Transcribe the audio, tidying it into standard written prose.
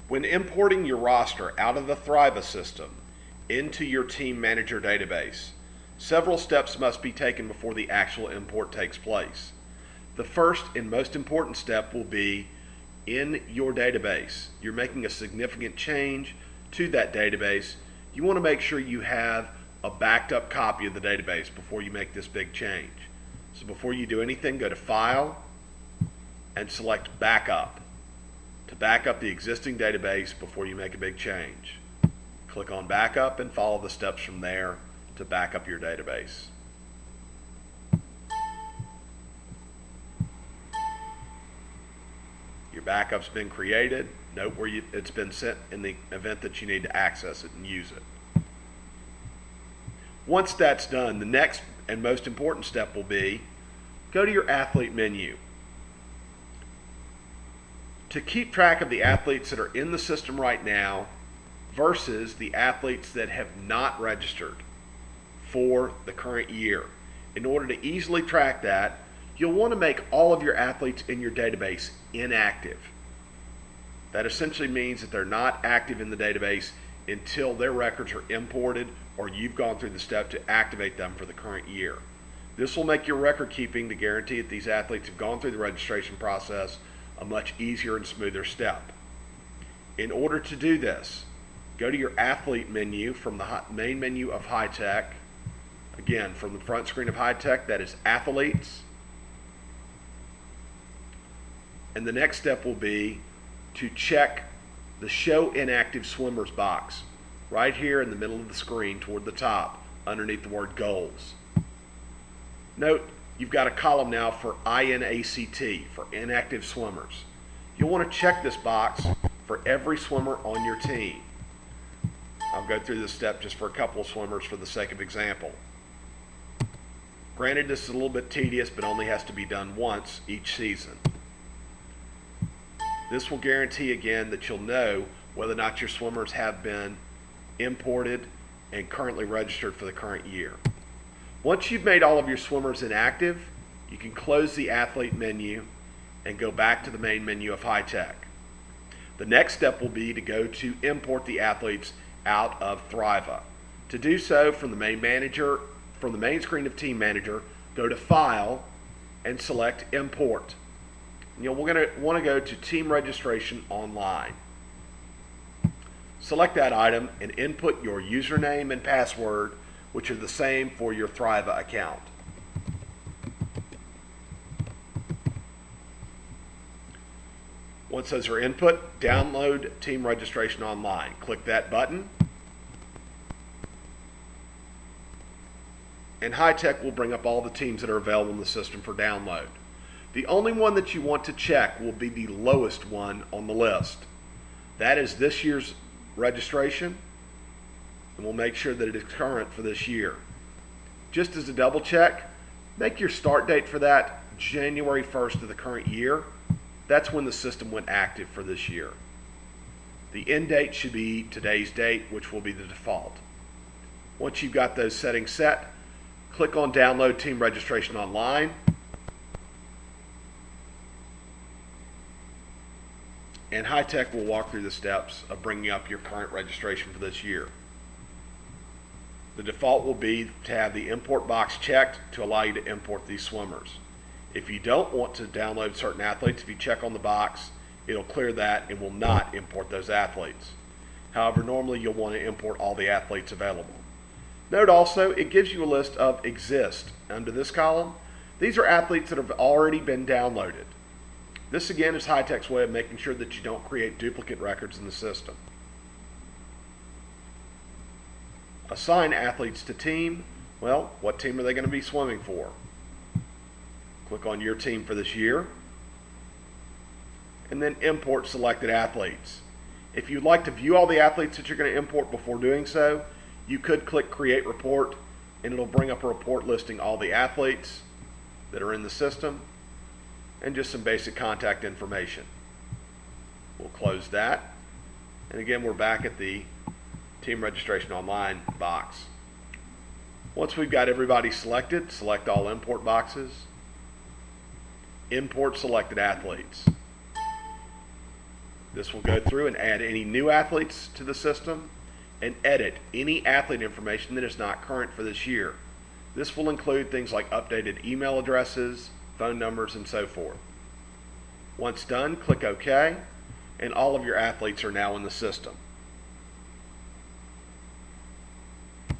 When importing your roster out of the Thriva system into your team manager database, several steps must be taken before the actual import takes place. The first and most important step will be in your database. You're making a significant change to that database. You want to make sure you have a backed up copy of the database before you make this big change. So before you do anything, go to File and select Backup to back up the existing database before you make a big change. Click on Backup and follow the steps from there to back up your database. Your backup's been created. Note where it's been sent in the event that you need to access it and use it. Once that's done, the next and most important step will be go to your athlete menu. To keep track of the athletes that are in the system right now versus the athletes that have not registered for the current year. In order to easily track that, you'll want to make all of your athletes in your database inactive. That essentially means that they're not active in the database until their records are imported or you've gone through the step to activate them for the current year. This will make your record keeping to guarantee that these athletes have gone through the registration process a much easier and smoother step. In order to do this, go to your athlete menu from the main menu of High Tech. Again, from the front screen of High Tech, that is Athletes. And the next step will be to check the Show Inactive Swimmers box right here in the middle of the screen toward the top underneath the word Goals. Note, you've got a column now for INACT, for inactive swimmers. You'll want to check this box for every swimmer on your team. I'll go through this step just for a couple of swimmers for the sake of example. Granted, this is a little bit tedious, but only has to be done once each season. This will guarantee again that you'll know whether or not your swimmers have been imported and currently registered for the current year. Once you've made all of your swimmers inactive, you can close the athlete menu and go back to the main menu of High Tech. The next step will be to go to import the athletes out of Thriva. To do so, from the main screen of Team Manager, go to File and select Import. We're going to want to go to Team Registration Online. Select that item and input your username and password, which are the same for your Thriva account. Once those are input, download Team Registration Online. Click that button, and High Tech will bring up all the teams that are available in the system for download. The only one that you want to check will be the lowest one on the list. That is this year's registration, and we'll make sure that it is current for this year. Just as a double check, make your start date for that January 1st of the current year. That's when the system went active for this year. The end date should be today's date, which will be the default. Once you've got those settings set, click on Download Team Registration Online. And High Tech will walk through the steps of bringing up your current registration for this year. The default will be to have the import box checked to allow you to import these swimmers. If you don't want to download certain athletes, if you check on the box, it'll clear that and will not import those athletes. However, normally you'll want to import all the athletes available. Note also, it gives you a list of exist under this column. These are athletes that have already been downloaded. This again is High Tech's way of making sure that you don't create duplicate records in the system. Assign athletes to team. Well, what team are they going to be swimming for? Click on your team for this year, and then import selected athletes. If you'd like to view all the athletes that you're going to import before doing so, you could click Create Report, and it'll bring up a report listing all the athletes that are in the system and just some basic contact information. We'll close that, and again we're back at the Team Registration Online box. Once we've got everybody selected, select all import boxes. Import selected athletes. This will go through and add any new athletes to the system and edit any athlete information that is not current for this year. This will include things like updated email addresses, phone numbers, and so forth. Once done, click OK, and all of your athletes are now in the system.